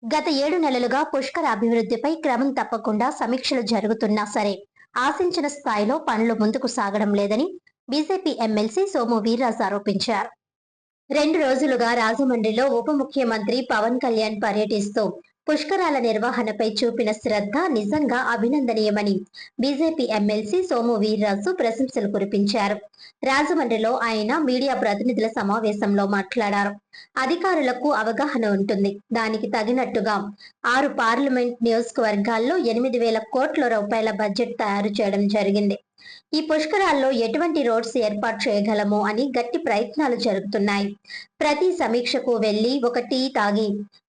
గత 7 నెలలుగా పుష్కర అభివృద్ధిపై క్రమం తప్పకుండా సమీక్షలు జరుగుతున్నా సరే, ఆశించిన స్థాయిలో పనులు ముందుకు సాగడం లేదని బీజేపీ ఎమ్మెల్సీ సోము వీర్రాజు ఆరోపించారు. 2 రోజులుగా రాజమండ్రిలో ఉప ముఖ్యమంత్రి పవన్ కళ్యాణ్ పర్యటిస్తూ పుష్కరాల నిర్వహణపై చూపిన శ్రద్ధ నిజంగా అభినందనీయమని బీజేపీ ఎమ్మెల్సీ సోము వీర్రాజు ప్రశంసలు కురిపించారు. రాజమండ్రిలో ఆయన మీడియా ప్రతినిధుల సమావేశంలో మాట్లాడారు. అధికారులకు అవగాహన ఉంటుంది. దానికి తగినట్టుగా 6 పార్లమెంట్ నియోజకవర్గాల్లో 8,000 కోట్ల రూపాయల బడ్జెట్ తయారు చేయడం జరిగింది. ఈ పుష్కరాల్లో ఎటువంటి రోడ్స్ ఏర్పాటు చేయగలమో అని గట్టి ప్రయత్నాలు జరుగుతున్నాయి. ప్రతి సమీక్షకు వెళ్లి ఒక టీ తాగి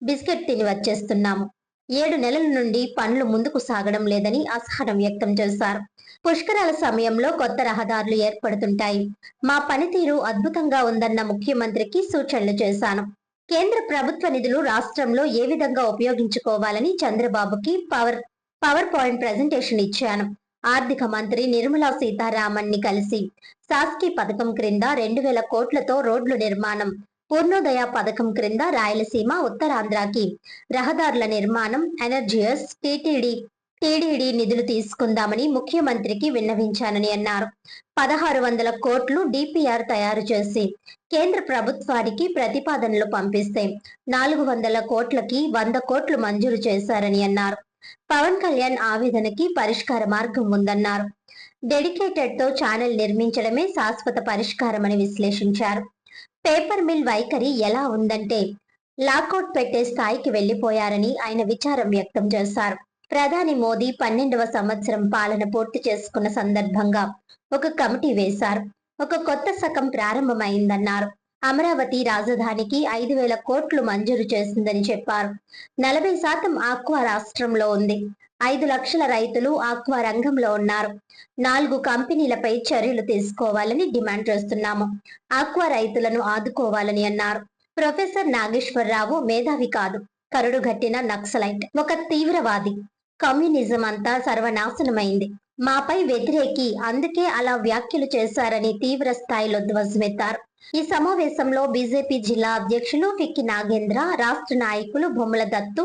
బిస్కెట్ తిని వచ్చేస్తున్నాము. 7 నెలల నుండి పనులు ముందుకు సాగడం లేదని అసహనం వ్యక్తం చేశారు. పుష్కరాల సమయంలో కొత్త రహదారులు ఏర్పడుతుంటాయి. మా పనితీరు అద్భుతంగా ఉందన్న ముఖ్యమంత్రికి సూచనలు చేశాను. కేంద్ర ప్రభుత్వ నిధులు రాష్ట్రంలో ఏ విధంగా ఉపయోగించుకోవాలని చంద్రబాబుకి పవర్ పాయింట్ ప్రెజెంటేషన్ ఇచ్చాను. ఆర్థిక మంత్రి నిర్మలా సీతారామన్ ని కలిసి శాస్కీ పథకం క్రింద 2,000 కోట్లతో రోడ్లు నిర్మాణం, పూర్ణోదయ పథకం క్రింద రాయలసీమ, ఉత్తరాంధ్రకి రహదారుల నిర్మాణం, ఎనర్జియస్, టీడీడీ నిధులు తీసుకుందామని ముఖ్యమంత్రికి విన్నవించానని అన్నారు. 1,600 కోట్లు డిపిఆర్ తయారు చేసి కేంద్ర ప్రభుత్వానికి ప్రతిపాదనలు పంపిస్తే 400 కోట్లకి 100 కోట్లు మంజూరు చేశారని అన్నారు. పవన్ కళ్యాణ్ ఆవేదనకి పరిష్కార మార్గం ఉందన్నారు. డెడికేటెడ్ తో ఛానల్ నిర్మించడమే శాశ్వత పరిష్కారమని విశ్లేషించారు. పేపర్ మిల్ వైఖరి ఎలా ఉందంటే లాకౌట్ పెట్టే స్థాయికి వెళ్లిపోయారని ఆయన విచారం వ్యక్తం చేశారు. ప్రధాని మోదీ 12వ సంవత్సరం పాలన పూర్తి చేసుకున్న సందర్భంగా ఒక కమిటీ వేశారు. ఒక కొత్త శకం ప్రారంభమైందన్నారు. అమరావతి రాజధానికి 5,000 కోట్లు మంజూరు చేసిందని చెప్పారు. 40% ఆక్వా రాష్ట్రంలో ఉంది. 5 లక్షల రైతులు ఆక్వా రంగంలో ఉన్నారు. 4 కంపెనీలపై చర్యలు తీసుకోవాలని డిమాండ్ చేస్తున్నాము. ఆక్వా రైతులను ఆదుకోవాలని అన్నారు. ప్రొఫెసర్ నాగేశ్వరరావు మేధావి కాదు, కరుడుగట్టిన నక్సలైట్, ఒక తీవ్రవాది. కమ్యూనిజం అంతా సర్వనాశనమైంది, మాపై వ్యతిరేకి, అందుకే అలా వ్యాఖ్యలు చేశారని తీవ్ర స్థాయిలో ధ్వజమెత్తారు. ఈ సమావేశంలో బీజేపీ జిల్లా అధ్యక్షులు ఫిక్కి నాగేంద్ర, రాష్ట్ర నాయకులు బొమ్మల దత్తు,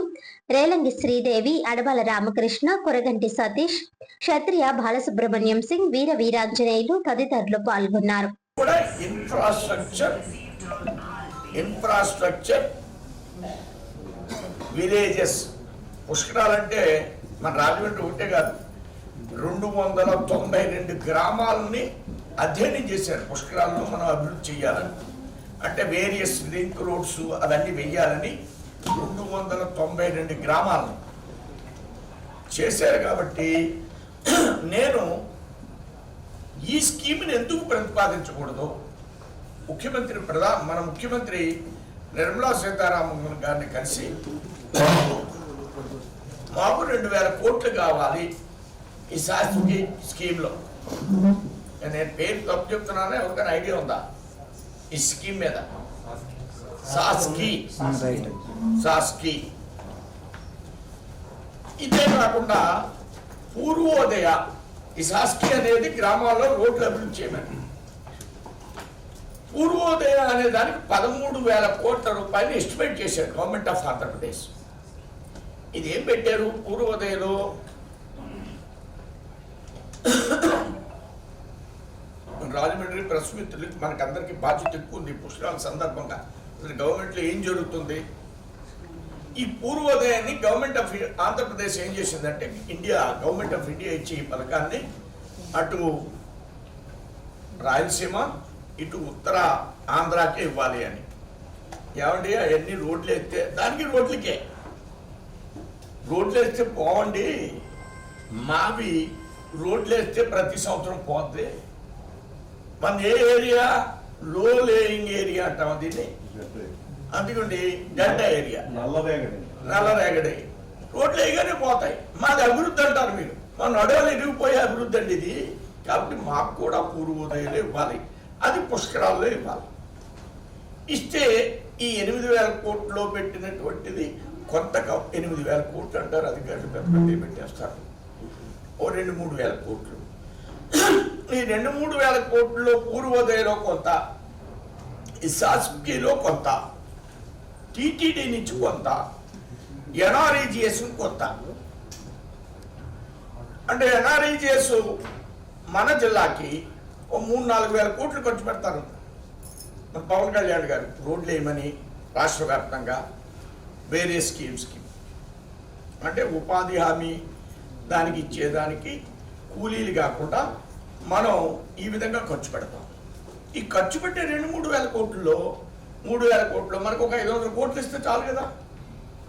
రేలంగి శ్రీదేవి, అడబాల రామకృష్ణ, కొరగంటి సతీష్, క్షత్రియ బాలసుబ్రహ్మణ్యం సింగ్, వీర వీరాంజనేయులు తదితరులు పాల్గొన్నారు. ఇన్ఫ్రాస్ట్రక్చర్ విలేజెస్ పుష్కరాలంటే మన రాజమండ్రి ఒకటే కాదు, 292 గ్రామాలని అధ్యయనం చేశారు. పుష్కరాలను మనం అభివృద్ధి చేయాలని, అంటే వేరియస్ లింక్ రోడ్స్ అవన్నీ వెయ్యాలని 292 గ్రామాలను చేశారు. కాబట్టి నేను ఈ స్కీమ్ని ఎందుకు ప్రతిపాదించకూడదు, మన ముఖ్యమంత్రి నిర్మలా సీతారామన్ గారిని కలిసి మాకు 2,000 కోట్లు కావాలి ఈ శాస్త్రీ స్కీమ్లో. నేను పేరు తప్పు చెప్తున్నానే, ఎవరికైనా ఐడియా ఉందా ఈ స్కీమ్ మీద? శాస్కీ. ఇదే కాకుండా పూర్వోదయ, ఈ శాస్కీ అనేది గ్రామాల్లో రోడ్లు అభివృద్ధి చేయమని, పూర్వోదయ అనే దానికి 13,000 కోట్ల రూపాయలు ఎస్టిమేట్ చేశారు గవర్నమెంట్ ఆఫ్ ఆంధ్రప్రదేశ్. ఇది ఏం పెట్టారు పూర్వోదయలో? రాజమండ్రి ప్రెస్ మిత్రులకి మనకందరికి బాధ్యత ఎక్కువ ఉంది. పుష్కరాల సందర్భంగా గవర్నమెంట్లో ఏం జరుగుతుంది, ఈ పూర్వోదయాన్ని గవర్నమెంట్ ఆఫ్ ఆంధ్రప్రదేశ్ ఏం చేసిందంటే, గవర్నమెంట్ ఆఫ్ ఇండియా ఇచ్చే ఈ పథకాన్ని అటు రాయలసీమ ఇటు ఉత్తర ఆంధ్రాకే ఇవ్వాలి అని. ఏమండి అవన్నీ రోడ్లు వేస్తే దానికి రోడ్లు వేస్తే పోవండి, మావి రోడ్లు వేస్తే ప్రతి సంవత్సరం పోద్ది. మన ఏ ఏరియా? లో లేయింగ్ ఏరియా అంటాం దీన్ని. అందుకండి గడ్డ ఏరియా, నల్లరేగడి రోడ్లు వేయగానే పోతాయి. మాది అభివృద్ధి అంటారు మీరు, మన నడవలు ఇరిగిపోయే అభివృద్ధి అండి ఇది. కాబట్టి మాకు కూడా పూర్వోదయాలు ఇవ్వాలి, అది పుష్కరాల్లో ఇవ్వాలి. ఇస్తే ఈ 8,000 కోట్లో పెట్టినటువంటిది కొంత 8,000 కోట్లు అంటారు అధికారులు, పెద్ద పెద్ద పెట్టేస్తారు. ఓ 2,000-3,000 కోట్లు. ఈ 2,000-3,000 కోట్లలో పూర్వోదయలో కొంత, ఈ శాస్కీలో కొంత, టీటీడీ నుంచి కొంత, ఎన్ఆర్ఈజిఎస్ కొత్త. అంటే ఎన్ఆర్ఈజిఎస్ మన జిల్లాకి ఓ 3-4 వేల కోట్లు ఖర్చు పెడతారు. మన పవన్ కళ్యాణ్ గారు రోడ్లు వేయమని రాష్ట్ర వ్యాప్తంగా వేరే స్కీమ్స్కి, అంటే ఉపాధి హామీ దానికి ఇచ్చేదానికి కూలీలు కాకుండా మనం ఈ విధంగా ఖర్చు పెడతాం. ఈ ఖర్చు పెట్టే 2-3 వేల కోట్లలో 3,000 కోట్లు మనకు ఒక 500 కోట్లు ఇస్తే చాలు కదా.